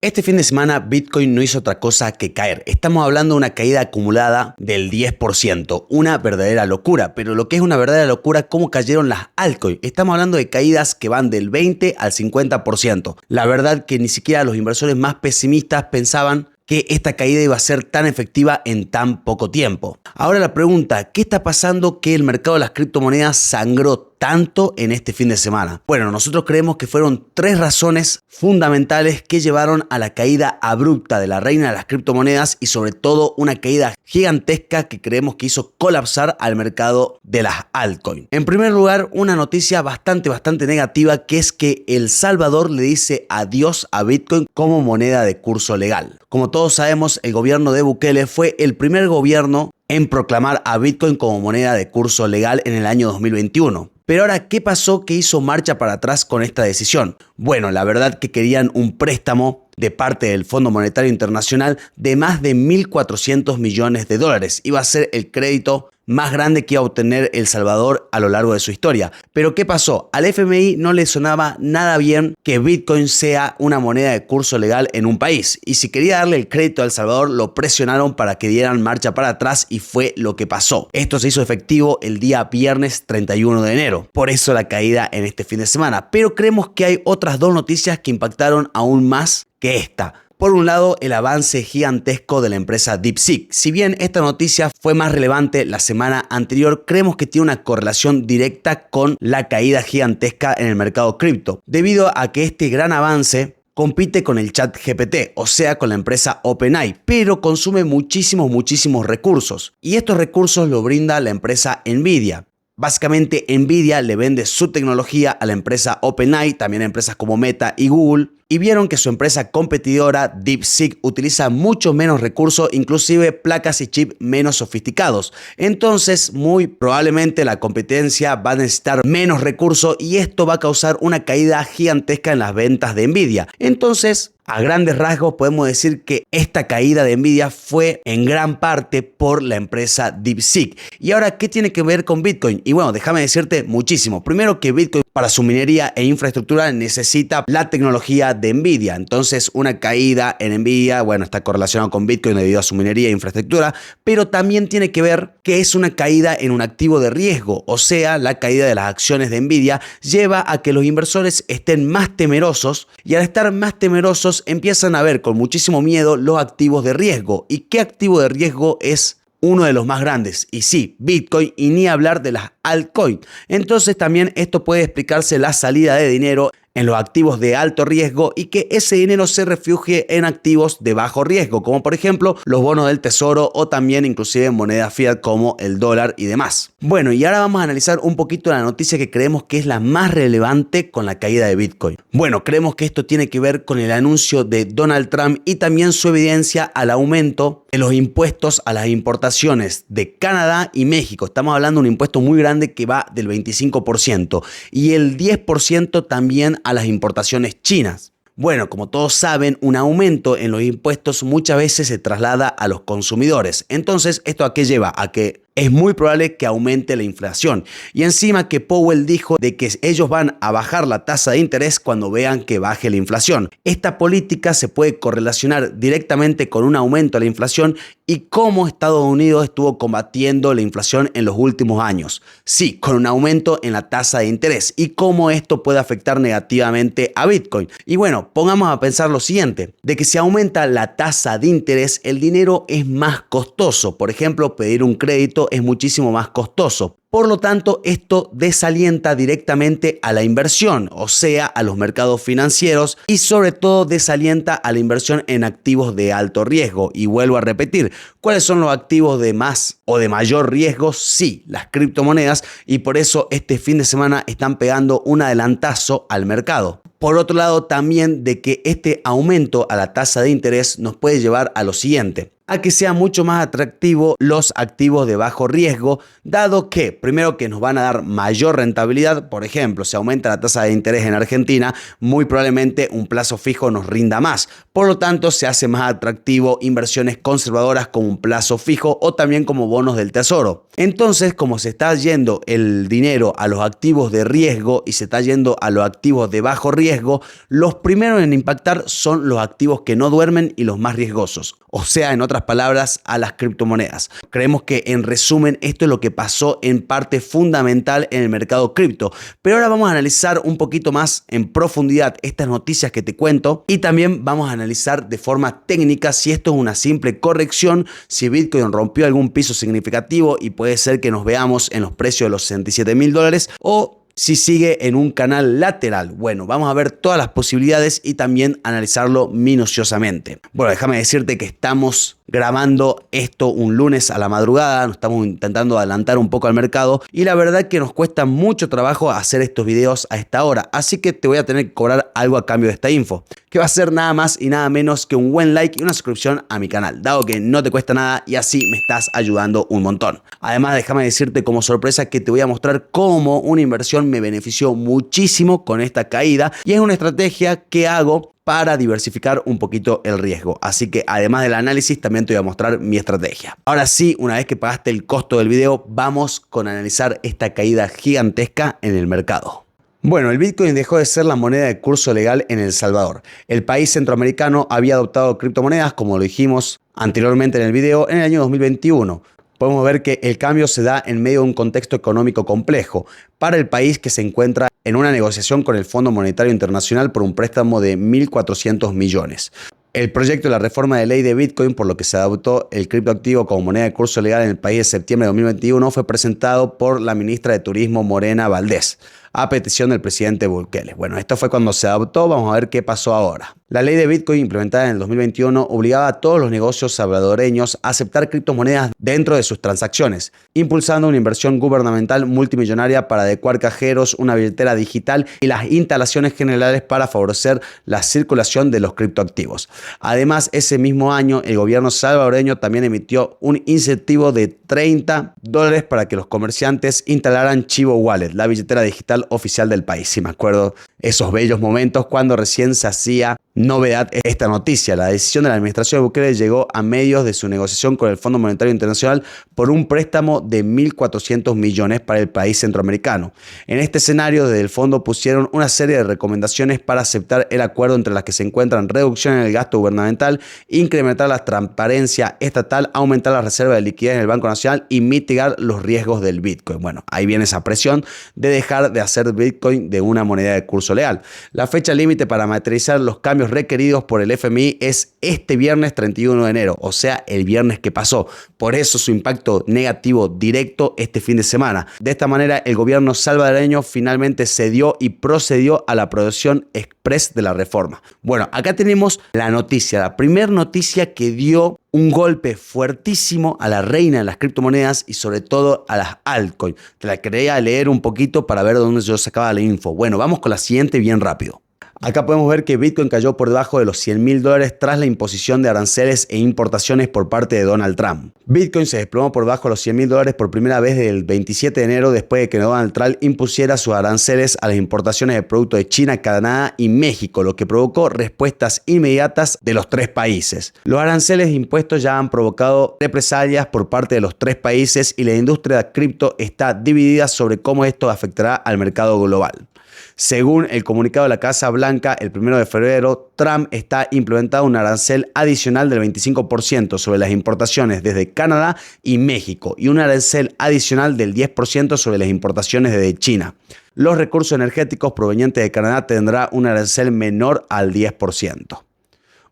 Este fin de semana Bitcoin no hizo otra cosa que caer. Estamos hablando de una caída acumulada del 10%, una verdadera locura. Pero lo que es una verdadera locura, cómo cayeron las altcoins. Estamos hablando de caídas que van del 20 al 50%. La verdad que ni siquiera los inversores más pesimistas pensaban que esta caída iba a ser tan efectiva en tan poco tiempo. Ahora la pregunta, ¿qué está pasando que el mercado de las criptomonedas sangró tanto en este fin de semana? Bueno, nosotros creemos que fueron tres razones fundamentales que llevaron a la caída abrupta de la reina de las criptomonedas y sobre todo una caída gigantesca que creemos que hizo colapsar al mercado de las altcoins. En primer lugar, una noticia bastante negativa, que es que El Salvador le dice adiós a Bitcoin como moneda de curso legal. Como todos sabemos, el gobierno de Bukele fue el primer gobierno en proclamar a Bitcoin como moneda de curso legal en el año 2021. Pero ahora, ¿qué pasó que hizo marcha para atrás con esta decisión? Bueno, la verdad que querían un préstamo de parte del Fondo Monetario Internacional de más de 1.400 millones de dólares. Iba a ser el crédito más grande que iba a obtener El Salvador a lo largo de su historia. Pero ¿qué pasó? Al FMI no le sonaba nada bien que Bitcoin sea una moneda de curso legal en un país. Y si quería darle el crédito a El Salvador, lo presionaron para que dieran marcha para atrás y fue lo que pasó. Esto se hizo efectivo el día viernes 31 de enero. Por eso la caída en este fin de semana. Pero creemos que hay otras dos noticias que impactaron aún más que esta. Por un lado, el avance gigantesco de la empresa DeepSeek. Si bien esta noticia fue más relevante la semana anterior, creemos que tiene una correlación directa con la caída gigantesca en el mercado cripto, debido a que este gran avance compite con el ChatGPT, o sea, con la empresa OpenAI, pero consume muchísimos recursos. Y estos recursos lo brinda la empresa Nvidia. Básicamente, Nvidia le vende su tecnología a la empresa OpenAI, también a empresas como Meta y Google, y vieron que su empresa competidora DeepSeek utiliza mucho menos recursos, inclusive placas y chips menos sofisticados. Entonces, muy probablemente la competencia va a necesitar menos recursos y esto va a causar una caída gigantesca en las ventas de Nvidia. Entonces, a grandes rasgos podemos decir que esta caída de Nvidia fue en gran parte por la empresa DeepSeek. Y ahora, ¿qué tiene que ver con Bitcoin? Y bueno, déjame decirte muchísimo. Primero, que Bitcoin para su minería e infraestructura necesita la tecnología de Nvidia. Entonces, una caída en Nvidia, bueno, está correlacionado con Bitcoin debido a su minería e infraestructura, pero también tiene que ver que es una caída en un activo de riesgo. O sea, la caída de las acciones de Nvidia lleva a que los inversores estén más temerosos y al estar más temerosos empiezan a ver con muchísimo miedo los activos de riesgo. ¿Y qué activo de riesgo es uno de los más grandes? Y sí, Bitcoin, y ni hablar de las altcoins. Entonces también esto puede explicarse la salida de dinero en los activos de alto riesgo y que ese dinero se refugie en activos de bajo riesgo, como por ejemplo los bonos del tesoro o también inclusive monedas fiat como el dólar y demás. Bueno, y ahora vamos a analizar un poquito la noticia que creemos que es la más relevante con la caída de Bitcoin. Bueno, creemos que esto tiene que ver con el anuncio de Donald Trump y también su evidencia al aumento de los impuestos a las importaciones de Canadá y México. Estamos hablando de un impuesto muy grande que va del 25% y el 10% también a las importaciones chinas. Bueno, como todos saben, un aumento en los impuestos muchas veces se traslada a los consumidores. Entonces, ¿esto a qué lleva? A que es muy probable que aumente la inflación. Y encima que Powell dijo de que ellos van a bajar la tasa de interés cuando vean que baje la inflación. Esta política se puede correlacionar directamente con un aumento de la inflación y cómo Estados Unidos estuvo combatiendo la inflación en los últimos años. Sí, con un aumento en la tasa de interés y cómo esto puede afectar negativamente a Bitcoin. Y bueno, pongamos a pensar lo siguiente, de que si aumenta la tasa de interés, el dinero es más costoso. Por ejemplo, pedir un crédito es muchísimo más costoso. Por lo tanto, esto desalienta directamente a la inversión, o sea, a los mercados financieros y sobre todo desalienta a la inversión en activos de alto riesgo. Y vuelvo a repetir, ¿cuáles son los activos de más o de mayor riesgo? Sí, las criptomonedas, y por eso este fin de semana están pegando un adelantazo al mercado. Por otro lado, también de que este aumento a la tasa de interés nos puede llevar a lo siguiente, a que sea mucho más atractivo los activos de bajo riesgo, dado que, primero, que nos van a dar mayor rentabilidad. Por ejemplo, si aumenta la tasa de interés en Argentina, muy probablemente un plazo fijo nos rinda más. Por lo tanto, se hace más atractivo inversiones conservadoras como un plazo fijo o también como bonos del tesoro. Entonces, como se está yendo el dinero a los activos de riesgo y se está yendo a los activos de bajo riesgo, los primeros en impactar son los activos que no duermen y los más riesgosos. O sea, en otras palabras, a las criptomonedas. Creemos que en resumen esto es lo que pasó en parte fundamental en el mercado cripto. Pero ahora vamos a analizar un poquito más en profundidad estas noticias que te cuento y también vamos a analizar de forma técnica si esto es una simple corrección, si Bitcoin rompió algún piso significativo y puede ser que nos veamos en los precios de los $67.000 o si sigue en un canal lateral. Bueno, vamos a ver todas las posibilidades y también analizarlo minuciosamente. Bueno, déjame decirte que estamos grabando esto un lunes a la madrugada, nos estamos intentando adelantar un poco al mercado y la verdad que nos cuesta mucho trabajo hacer estos videos a esta hora, así que te voy a tener que cobrar algo a cambio de esta info, que va a ser nada más y nada menos que un buen like y una suscripción a mi canal, dado que no te cuesta nada y así me estás ayudando un montón. Además, déjame decirte como sorpresa que te voy a mostrar cómo una inversión me benefició muchísimo con esta caída y es una estrategia que hago para diversificar un poquito el riesgo. Así que además del análisis también te voy a mostrar mi estrategia. Ahora sí, una vez que pagaste el costo del video, vamos con analizar esta caída gigantesca en el mercado. Bueno, el Bitcoin dejó de ser la moneda de curso legal en El Salvador. El país centroamericano había adoptado criptomonedas, como lo dijimos anteriormente en el video, en el año 2021. Podemos ver que el cambio se da en medio de un contexto económico complejo para el país que se encuentra en una negociación con el Fondo Monetario Internacional por un préstamo de 1.400 millones. El proyecto de la reforma de ley de Bitcoin, por lo que se adoptó el criptoactivo como moneda de curso legal en el país de septiembre de 2021, fue presentado por la ministra de Turismo Morena Valdés, a petición del presidente Bukele. Bueno, esto fue cuando se adoptó, vamos a ver qué pasó ahora. La ley de Bitcoin implementada en el 2021 obligaba a todos los negocios salvadoreños a aceptar criptomonedas dentro de sus transacciones, impulsando una inversión gubernamental multimillonaria para adecuar cajeros, una billetera digital y las instalaciones generales para favorecer la circulación de los criptoactivos. Además, ese mismo año, el gobierno salvadoreño también emitió un incentivo de $30 para que los comerciantes instalaran Chivo Wallet, la billetera digital oficial del país. Sí, me acuerdo esos bellos momentos cuando recién se hacía novedad esta noticia. La decisión de la administración de Bukele llegó a medios de su negociación con el Fondo Monetario Internacional por un préstamo de 1.400 millones para el país centroamericano. En este escenario, desde el fondo pusieron una serie de recomendaciones para aceptar el acuerdo, entre las que se encuentran reducción en el gasto gubernamental, incrementar la transparencia estatal, aumentar la reserva de liquidez en el Banco Nacional y mitigar los riesgos del Bitcoin. Bueno, ahí viene esa presión de dejar de hacer Bitcoin de una moneda de curso legal. La fecha límite para materializar los cambios requeridos por el FMI es este viernes 31 de enero, o sea, el viernes que pasó. Por eso su impacto negativo directo este fin de semana. De esta manera, el gobierno salvadoreño finalmente cedió y procedió a la aprobación express de la reforma. Bueno, acá tenemos la noticia, la primera noticia que dio un golpe fuertísimo a la reina de las criptomonedas y sobre todo a las altcoins. Te la quería leer un poquito para ver de dónde yo sacaba la info. Bueno, vamos con la siguiente bien rápido. Acá podemos ver que Bitcoin cayó por debajo de los $100.000 tras la imposición de aranceles e importaciones por parte de Donald Trump. Bitcoin se desplomó por debajo de los $100.000 por primera vez desde el 27 de enero después de que Donald Trump impusiera sus aranceles a las importaciones de productos de China, Canadá y México, lo que provocó respuestas inmediatas de los tres países. Los aranceles impuestos ya han provocado represalias por parte de los tres países y la industria de cripto está dividida sobre cómo esto afectará al mercado global. Según el comunicado de la Casa Blanca, el 1 de febrero, Trump está implementando un arancel adicional del 25% sobre las importaciones desde Canadá y México y un arancel adicional del 10% sobre las importaciones desde China. Los recursos energéticos provenientes de Canadá tendrán un arancel menor al 10%.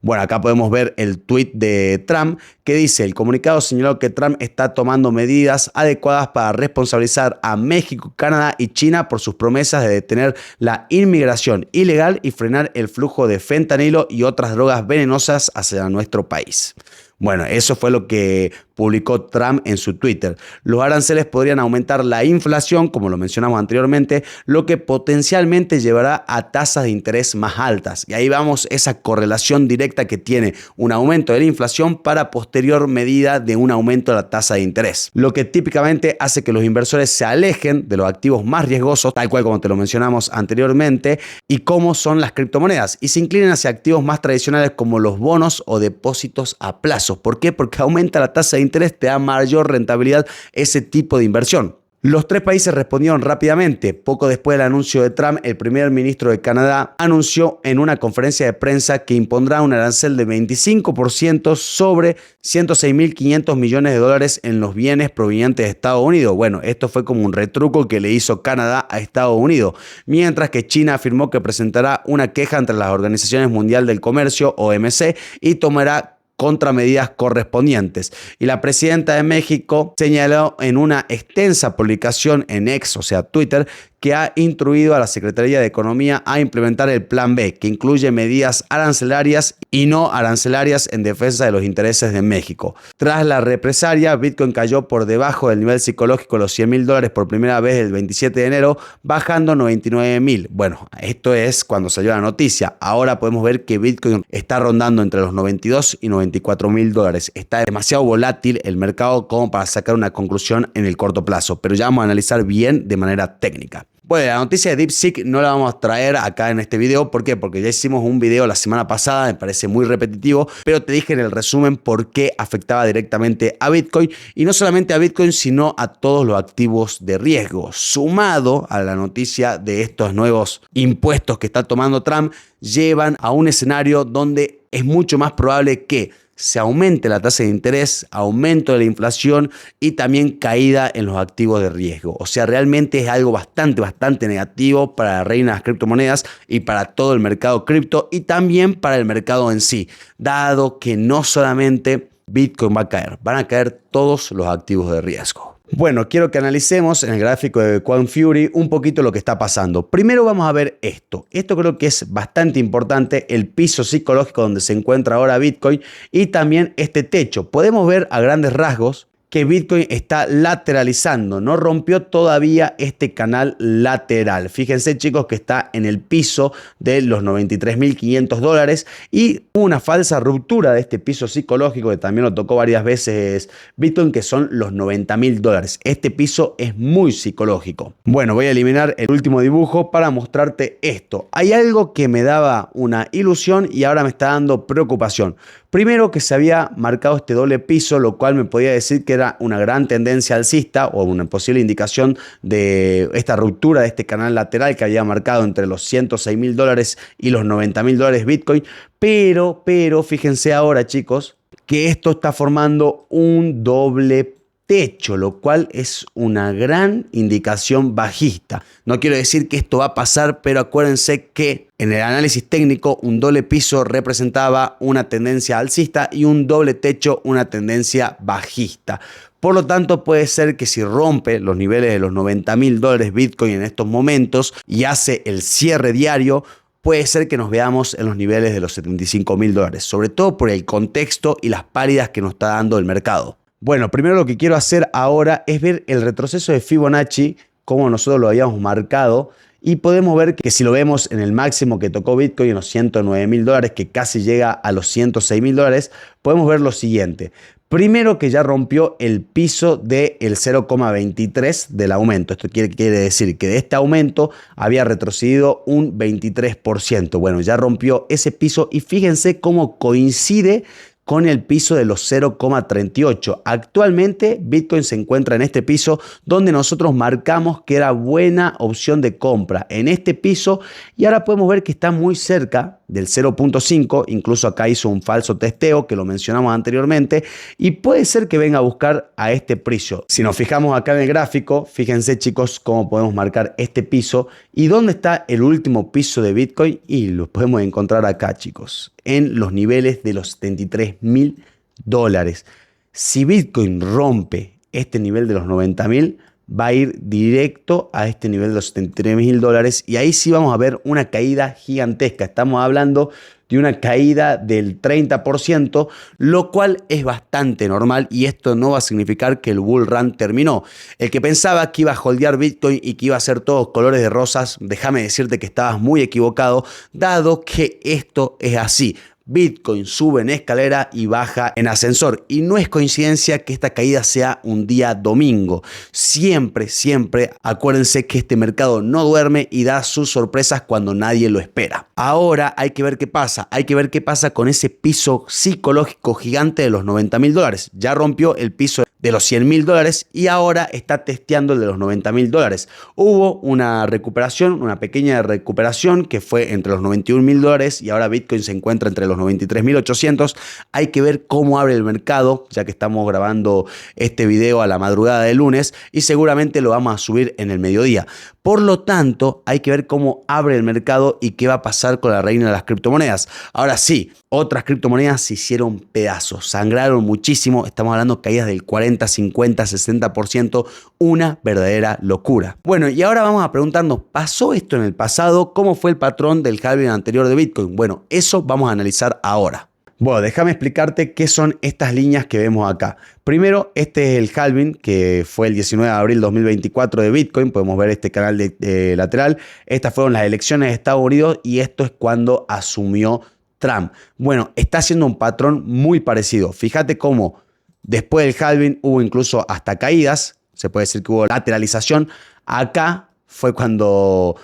Bueno, acá podemos ver el tweet de Trump que dice: el comunicado señaló que Trump está tomando medidas adecuadas para responsabilizar a México, Canadá y China por sus promesas de detener la inmigración ilegal y frenar el flujo de fentanilo y otras drogas venenosas hacia nuestro país. Bueno, eso fue lo que publicó Trump en su Twitter. Los aranceles podrían aumentar la inflación, como lo mencionamos anteriormente, lo que potencialmente llevará a tasas de interés más altas. Y ahí vamos esa correlación directa que tiene un aumento de la inflación para posterior medida de un aumento de la tasa de interés. Lo que típicamente hace que los inversores se alejen de los activos más riesgosos, tal cual como te lo mencionamos anteriormente, y como son las criptomonedas, y se inclinen hacia activos más tradicionales como los bonos o depósitos a plazo. plazo. ¿Por qué? Porque aumenta la tasa de interés, te da mayor rentabilidad ese tipo de inversión. Los tres países respondieron rápidamente. Poco después del anuncio de Trump, el primer ministro de Canadá anunció en una conferencia de prensa que impondrá un arancel de 25% sobre 106.500 millones de dólares en los bienes provenientes de Estados Unidos. Bueno, esto fue como un retruco que le hizo Canadá a Estados Unidos, mientras que China afirmó que presentará una queja ante las Organizaciones Mundial del Comercio, OMC, y tomará contramedidas correspondientes. Y la presidenta de México señaló en una extensa publicación en X, o sea Twitter, que ha instruido a la Secretaría de Economía a implementar el Plan B, que incluye medidas arancelarias y no arancelarias en defensa de los intereses de México. Tras la represalia, Bitcoin cayó por debajo del nivel psicológico de los $100.000 por primera vez el 27 de enero, bajando 99.000. Bueno, esto es cuando salió la noticia. Ahora podemos ver que Bitcoin está rondando entre los 92 y $94.000. Está demasiado volátil el mercado como para sacar una conclusión en el corto plazo, pero ya vamos a analizar bien de manera técnica. Bueno, la noticia de DeepSeek no la vamos a traer acá en este video. ¿Por qué? Porque ya hicimos un video la semana pasada, me parece muy repetitivo, pero te dije en el resumen por qué afectaba directamente a Bitcoin, y no solamente a Bitcoin, sino a todos los activos de riesgo. Sumado a la noticia de estos nuevos impuestos que está tomando Trump, llevan a un escenario donde es mucho más probable que se aumente la tasa de interés, aumento de la inflación y también caída en los activos de riesgo. O sea, realmente es algo bastante negativo para la reina de las criptomonedas y para todo el mercado cripto y también para el mercado en sí, dado que no solamente Bitcoin va a caer, van a caer todos los activos de riesgo. Bueno, quiero que analicemos en el gráfico de Quant Fury un poquito lo que está pasando. Primero vamos a ver esto. Esto creo que es bastante importante, el piso psicológico donde se encuentra ahora Bitcoin y también este techo. Podemos ver a grandes rasgos que Bitcoin está lateralizando, no rompió todavía este canal lateral. Fíjense, chicos, que está en el piso de los $93.500 y una falsa ruptura de este piso psicológico que también lo tocó varias veces Bitcoin, que son los $90.000. Este piso es muy psicológico. Bueno, voy a eliminar el último dibujo para mostrarte esto. Hay algo que me daba una ilusión y ahora me está dando preocupación. Primero, que se había marcado este doble piso, lo cual me podía decir que era una gran tendencia alcista o una posible indicación de esta ruptura de este canal lateral que había marcado entre los $106.000 y los $90.000 Bitcoin. Pero fíjense ahora, chicos, que esto está formando un doble techo, lo cual es una gran indicación bajista. No quiero decir que esto va a pasar, pero acuérdense que en el análisis técnico un doble piso representaba una tendencia alcista y un doble techo una tendencia bajista. Por lo tanto, puede ser que si rompe los niveles de los $90.000 Bitcoin en estos momentos y hace el cierre diario, puede ser que nos veamos en los niveles de los $75.000, sobre todo por el contexto y las pérdidas que nos está dando el mercado. Bueno, primero lo que quiero hacer ahora es ver el retroceso de Fibonacci, como nosotros lo habíamos marcado, y podemos ver que si lo vemos en el máximo que tocó Bitcoin, en los $109.000, que casi llega a los $106.000, podemos ver lo siguiente. Primero, que ya rompió el piso del 0,23 del aumento. Esto quiere decir que de este aumento había retrocedido un 23%. Bueno, ya rompió ese piso y fíjense cómo coincide con el piso de los 0,38. Actualmente Bitcoin se encuentra en este piso donde nosotros marcamos que era buena opción de compra en este piso, y ahora podemos ver que está muy cerca del 0.5, incluso acá hizo un falso testeo que lo mencionamos anteriormente y puede ser que venga a buscar a este precio. Si nos fijamos acá en el gráfico, fíjense, chicos, cómo podemos marcar este piso y dónde está el último piso de Bitcoin, y lo podemos encontrar acá, chicos, en los niveles de los $73.000. Si Bitcoin rompe este nivel de los 90.000, va a ir directo a este nivel de los $73.000 y ahí sí vamos a ver una caída gigantesca. Estamos hablando de una caída del 30%, lo cual es bastante normal, y esto no va a significar que el bull run terminó. El que pensaba que iba a holdear Bitcoin y que iba a ser todos colores de rosas, déjame decirte que estabas muy equivocado, dado que esto es así. Bitcoin sube en escalera y baja en ascensor. Y no es coincidencia que esta caída sea un día domingo. Siempre, siempre acuérdense que este mercado no duerme y da sus sorpresas cuando nadie lo espera. Ahora hay que ver qué pasa. Hay que ver qué pasa con ese piso psicológico gigante de los $90.000. Ya rompió el piso de los $100.000 y ahora está testeando el de los $90.000. Hubo una recuperación, una pequeña recuperación que fue entre los $91.000 y ahora Bitcoin se encuentra entre los 93.800. Hay que ver cómo abre el mercado, ya que estamos grabando este video a la madrugada de lunes y seguramente lo vamos a subir en el mediodía. Por lo tanto, hay que ver cómo abre el mercado y qué va a pasar con la reina de las criptomonedas. Ahora sí, otras criptomonedas se hicieron pedazos, sangraron muchísimo. Estamos hablando de caídas del 40, 50, 60%, una verdadera locura. Bueno, y ahora vamos a preguntarnos, ¿pasó esto en el pasado? ¿Cómo fue el patrón del halving anterior de Bitcoin? Bueno, eso vamos a analizar ahora. Bueno, déjame explicarte qué son estas líneas que vemos acá. Primero, este es el halving que fue el 19 de abril de 2024 de Bitcoin. Podemos ver este canal de lateral. Estas fueron las elecciones de Estados Unidos y esto es cuando asumió Trump. Bueno, está haciendo un patrón muy parecido. Fíjate cómo después del halving hubo incluso hasta caídas. Se puede decir que hubo lateralización. Acá fue cuando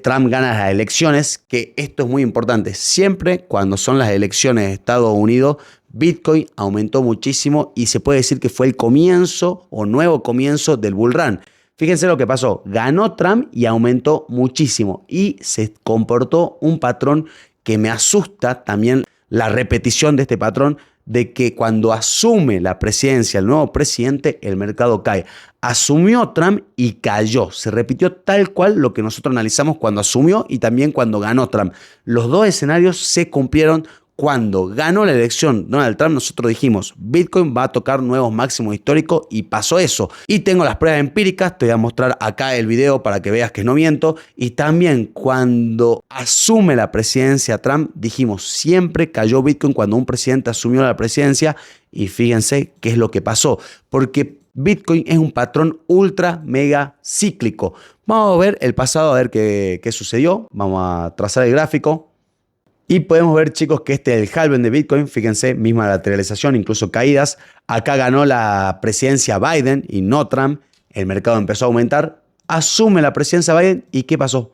Trump gana las elecciones, que esto es muy importante. Siempre cuando son las elecciones de Estados Unidos, Bitcoin aumentó muchísimo y se puede decir que fue el comienzo o nuevo comienzo del bull run. Fíjense lo que pasó. Ganó Trump y aumentó muchísimo y se comportó un patrón que me asusta también la repetición de este patrón de que cuando asume la presidencia el nuevo presidente, el mercado cae. Asumió Trump y cayó. Se repitió tal cual lo que nosotros analizamos cuando asumió y también cuando ganó Trump. Los dos escenarios se cumplieron. Cuando ganó la elección Donald Trump, nosotros dijimos, Bitcoin va a tocar nuevos máximos históricos y pasó eso. Y tengo las pruebas empíricas, te voy a mostrar acá el video para que veas que no miento. Y también cuando asume la presidencia Trump, dijimos, siempre cayó Bitcoin cuando un presidente asumió la presidencia. Y fíjense qué es lo que pasó, porque Bitcoin es un patrón ultra mega cíclico. Vamos a ver el pasado, a ver qué sucedió. Vamos a trazar el gráfico. Y podemos ver, chicos, que este es el halving de Bitcoin. Fíjense, misma lateralización, incluso caídas. Acá ganó la presidencia Biden y no Trump. El mercado empezó a aumentar. Asume la presidencia Biden y ¿qué pasó?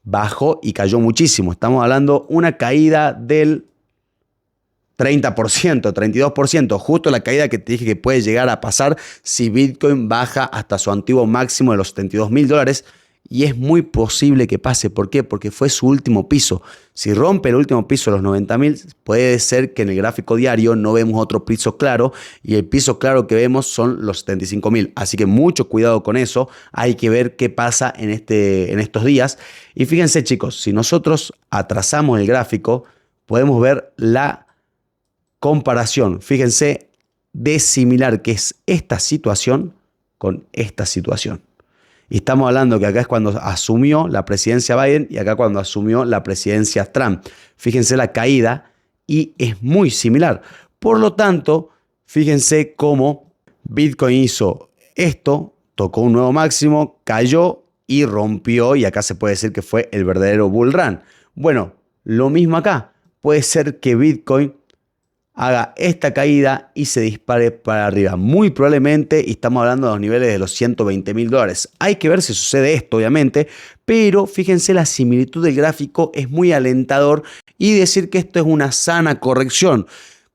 Bajó y cayó muchísimo. Estamos hablando de una caída del 30%, 32%. Justo la caída que te dije que puede llegar a pasar si Bitcoin baja hasta su antiguo máximo de los $72.000. Y es muy posible que pase. ¿Por qué? Porque fue su último piso. Si rompe el último piso de los 90.000, puede ser que en el gráfico diario no vemos otro piso claro. Y el piso claro que vemos son los 75.000. Así que mucho cuidado con eso. Hay que ver qué pasa en estos días. Y fíjense, chicos, si nosotros atrasamos el gráfico, podemos ver la comparación. Fíjense, de similar que es esta situación con esta situación. Y estamos hablando que acá es cuando asumió la presidencia Biden y acá cuando asumió la presidencia Trump. Fíjense la caída y es muy similar. Por lo tanto, fíjense cómo Bitcoin hizo esto, tocó un nuevo máximo, cayó y rompió. Y acá se puede decir que fue el verdadero bull run. Bueno, lo mismo acá. Puede ser que Bitcoin haga esta caída y se dispare para arriba. Muy probablemente, y estamos hablando de los niveles de los $120.000. Hay que ver si sucede esto, obviamente, pero fíjense la similitud del gráfico es muy alentador y decir que esto es una sana corrección.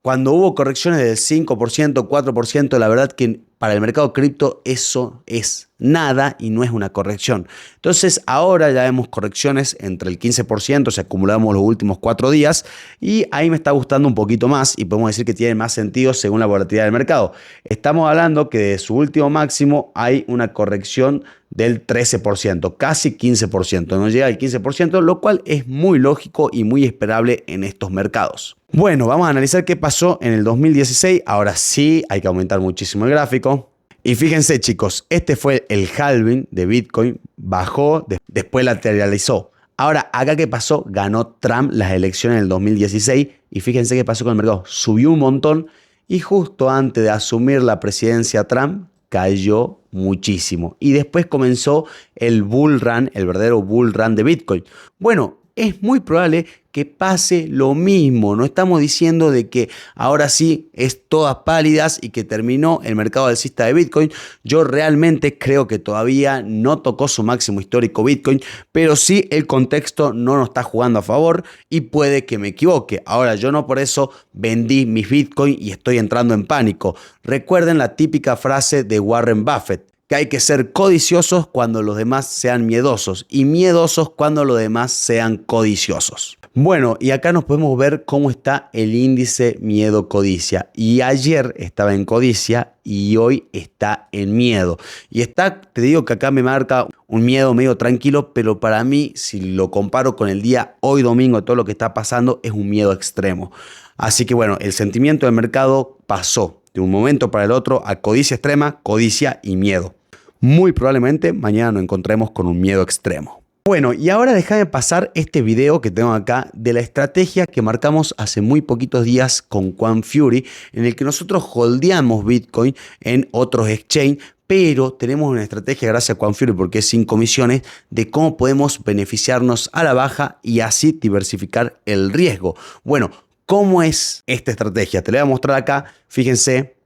Cuando hubo correcciones del 5%, 4%, la verdad que para el mercado cripto eso es nada y no es una corrección. Entonces ahora ya vemos correcciones entre el 15%, si acumulamos los últimos 4 días y ahí me está gustando un poquito más y podemos decir que tiene más sentido según la volatilidad del mercado. Estamos hablando que de su último máximo hay una corrección del 13%, casi 15%, no llega al 15%, lo cual es muy lógico y muy esperable en estos mercados. Bueno, vamos a analizar qué pasó en el 2016. Ahora sí, hay que aumentar muchísimo el gráfico. Y fíjense, chicos, este fue el halving de Bitcoin. Bajó, después lateralizó. Ahora, acá qué pasó, ganó Trump las elecciones en el 2016. Y fíjense qué pasó con el mercado. Subió un montón y justo antes de asumir la presidencia Trump, cayó muchísimo. Y después comenzó el bull run, el verdadero bull run de Bitcoin. Bueno, es muy probable que pase lo mismo. No estamos diciendo de que ahora sí es todas pálidas y que terminó el mercado alcista de Bitcoin. Yo realmente creo que todavía no tocó su máximo histórico Bitcoin, pero sí el contexto no nos está jugando a favor y puede que me equivoque. Ahora, yo no por eso vendí mis Bitcoin y estoy entrando en pánico. Recuerden la típica frase de Warren Buffett, que hay que ser codiciosos cuando los demás sean miedosos y miedosos cuando los demás sean codiciosos. Bueno, y acá nos podemos ver cómo está el índice miedo-codicia. Y ayer estaba en codicia y hoy está en miedo. Y está, te digo que acá me marca un miedo medio tranquilo, pero para mí, si lo comparo con el día hoy domingo, todo lo que está pasando es un miedo extremo. Así que bueno, el sentimiento del mercado pasó de un momento para el otro a codicia extrema, codicia y miedo. Muy probablemente mañana nos encontremos con un miedo extremo. Bueno, y ahora déjame pasar este video que tengo acá de la estrategia que marcamos hace muy poquitos días con Quanfury, en el que nosotros holdeamos Bitcoin en otros exchange, pero tenemos una estrategia gracias a Quanfury porque es sin comisiones de cómo podemos beneficiarnos a la baja y así diversificar el riesgo. Bueno, ¿cómo es esta estrategia? Te la voy a mostrar acá. Fíjense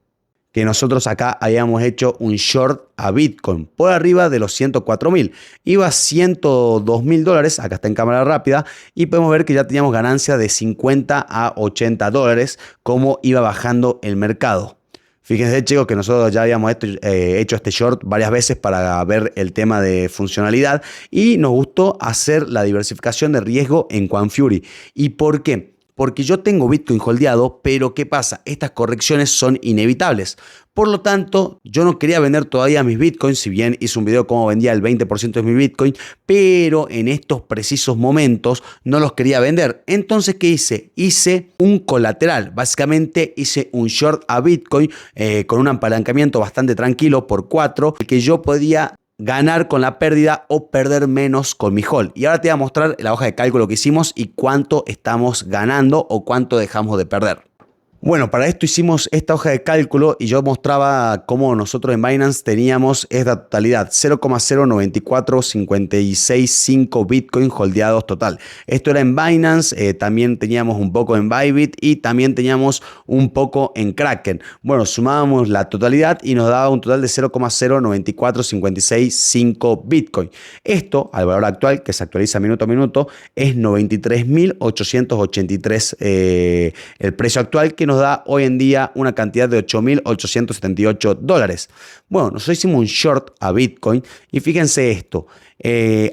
que nosotros acá habíamos hecho un short a Bitcoin por arriba de los 104.000. Iba a 102.000 dólares, acá está en cámara rápida, y podemos ver que ya teníamos ganancia de 50 a 80 dólares, como iba bajando el mercado. Fíjense, chicos, que nosotros ya habíamos hecho este short varias veces para ver el tema de funcionalidad y nos gustó hacer la diversificación de riesgo en Quanfury. ¿Y por qué? Porque yo tengo Bitcoin holdeado, pero ¿qué pasa? Estas correcciones son inevitables. Por lo tanto, yo no quería vender todavía mis Bitcoins, si bien hice un video cómo vendía el 20% de mi Bitcoin, pero en estos precisos momentos no los quería vender. Entonces, ¿qué hice? Hice un colateral. Básicamente hice un short a Bitcoin con un apalancamiento bastante tranquilo por 4, que yo podía ganar con la pérdida o perder menos con mi hold. Y ahora te voy a mostrar la hoja de cálculo que hicimos y cuánto estamos ganando o cuánto dejamos de perder. Bueno, para esto hicimos esta hoja de cálculo y yo mostraba cómo nosotros en Binance teníamos esta totalidad, 0,094565 Bitcoin holdeados total. Esto era en Binance, también teníamos un poco en Bybit y también teníamos un poco en Kraken. Bueno, sumábamos la totalidad y nos daba un total de 0,094565 Bitcoin. Esto, al valor actual, que se actualiza minuto a minuto, es 93.883 el precio actual, que nos da hoy en día una cantidad de 8.878 dólares. Bueno, nosotros hicimos un short a Bitcoin y fíjense esto.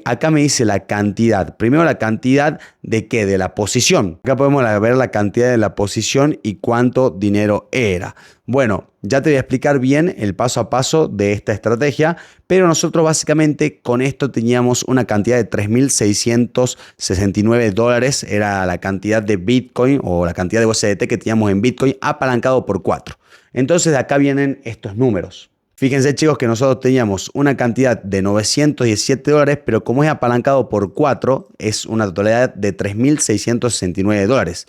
Acá me dice la cantidad. Primero la cantidad de ¿qué? De la posición. Acá podemos ver la cantidad de la posición y cuánto dinero era. Bueno, ya te voy a explicar bien el paso a paso de esta estrategia, pero nosotros básicamente con esto teníamos una cantidad de 3.669 dólares. Era la cantidad de Bitcoin o la cantidad de USDT que teníamos en Bitcoin apalancado por 4. Entonces de acá vienen estos números. Fíjense, chicos, que nosotros teníamos una cantidad de 917 dólares, pero como es apalancado por 4, es una totalidad de 3.669 dólares.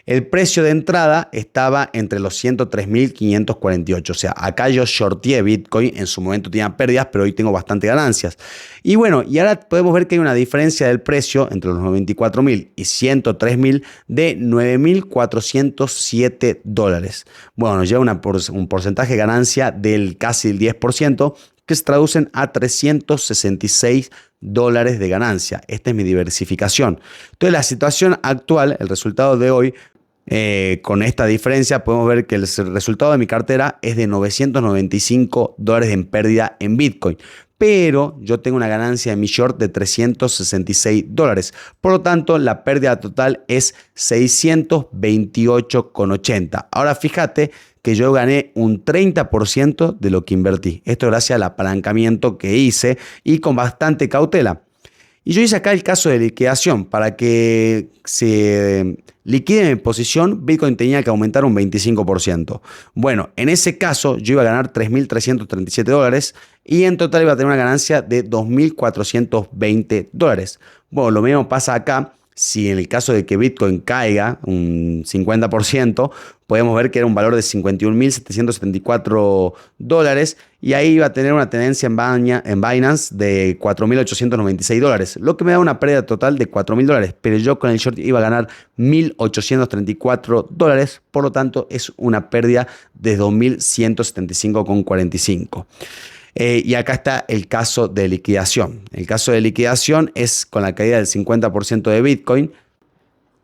El precio de entrada estaba entre los 103.548. O sea, acá yo shorteé Bitcoin. En su momento tenía pérdidas, pero hoy tengo bastante ganancias. Y bueno, y ahora podemos ver que hay una diferencia del precio entre los 94.000 y 103.000 de 9.407 dólares. Bueno, nos lleva un porcentaje de ganancia del casi el 10%, que se traducen a 366 dólares de ganancia. Esta es mi diversificación. Entonces, la situación actual, el resultado de hoy, con esta diferencia podemos ver que el resultado de mi cartera es de 995 dólares en pérdida en Bitcoin. Pero yo tengo una ganancia en mi short de 366 dólares. Por lo tanto, la pérdida total es 628,80. Ahora fíjate que yo gané un 30% de lo que invertí. Esto gracias al apalancamiento que hice y con bastante cautela. Y yo hice acá el caso de liquidación. Para que se liquide mi posición, Bitcoin tenía que aumentar un 25%. Bueno, en ese caso yo iba a ganar 3.337 dólares y en total iba a tener una ganancia de 2.420 dólares. Bueno, lo mismo pasa acá. si en el caso de que Bitcoin caiga un 50%, podemos ver que era un valor de 51.774 dólares y ahí iba a tener una tenencia en Binance de 4.896 dólares, lo que me da una pérdida total de 4.000 dólares, pero yo con el short iba a ganar 1.834 dólares, por lo tanto es una pérdida de 2.175,45. Y acá está el caso de liquidación. El caso de liquidación es con la caída del 50% de Bitcoin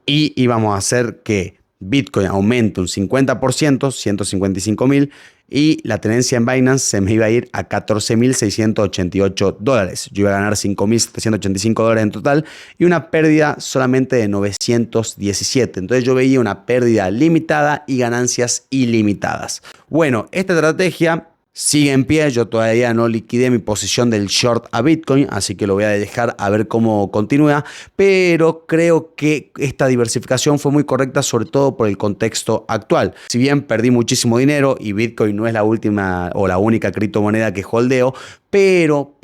y íbamos a hacer que Bitcoin aumente un 50%, 155.000, y la tenencia en Binance se me iba a ir a 14.688 dólares. Yo iba a ganar 5.785 dólares en total y una pérdida solamente de 917. Entonces yo veía una pérdida limitada y ganancias ilimitadas. Bueno, esta estrategia sigue en pie. Yo todavía no liquidé mi posición del short a Bitcoin, así que lo voy a dejar a ver cómo continúa, pero creo que esta diversificación fue muy correcta, sobre todo por el contexto actual. Si bien perdí muchísimo dinero y Bitcoin no es la última o la única criptomoneda que holdeo, pero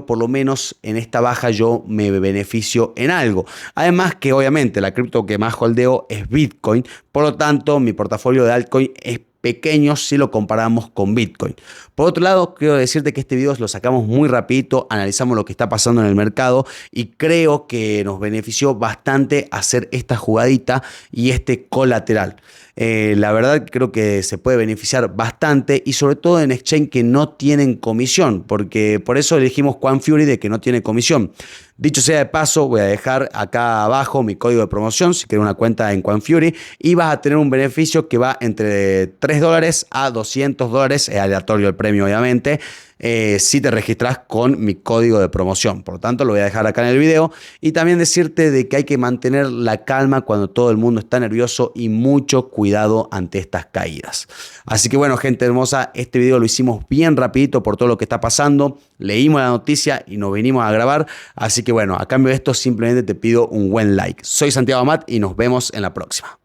por lo menos en esta baja yo me beneficio en algo. Además que obviamente la cripto que más holdeo es Bitcoin, por lo tanto mi portafolio de altcoin es pequeños si lo comparamos con Bitcoin. Por otro lado, quiero decirte que este video lo sacamos muy rapidito, analizamos lo que está pasando en el mercado y creo que nos benefició bastante hacer esta jugadita y este colateral. La verdad creo que se puede beneficiar bastante y sobre todo en exchange que no tienen comisión, porque por eso elegimos QuantFury de que no tiene comisión. Dicho sea de paso, voy a dejar acá abajo mi código de promoción si quieres una cuenta en QuantFury y vas a tener un beneficio que va entre 3 dólares a 200 dólares, es aleatorio el premio obviamente, si te registras con mi código de promoción. Por lo tanto, lo voy a dejar acá en el video y también decirte de que hay que mantener la calma cuando todo el mundo está nervioso y mucho cuidado ante estas caídas. Así que bueno, gente hermosa, este video lo hicimos bien rapidito por todo lo que está pasando. Leímos la noticia y nos vinimos a grabar. Así que bueno, a cambio de esto simplemente te pido un buen like. Soy Santiago Amat y nos vemos en la próxima.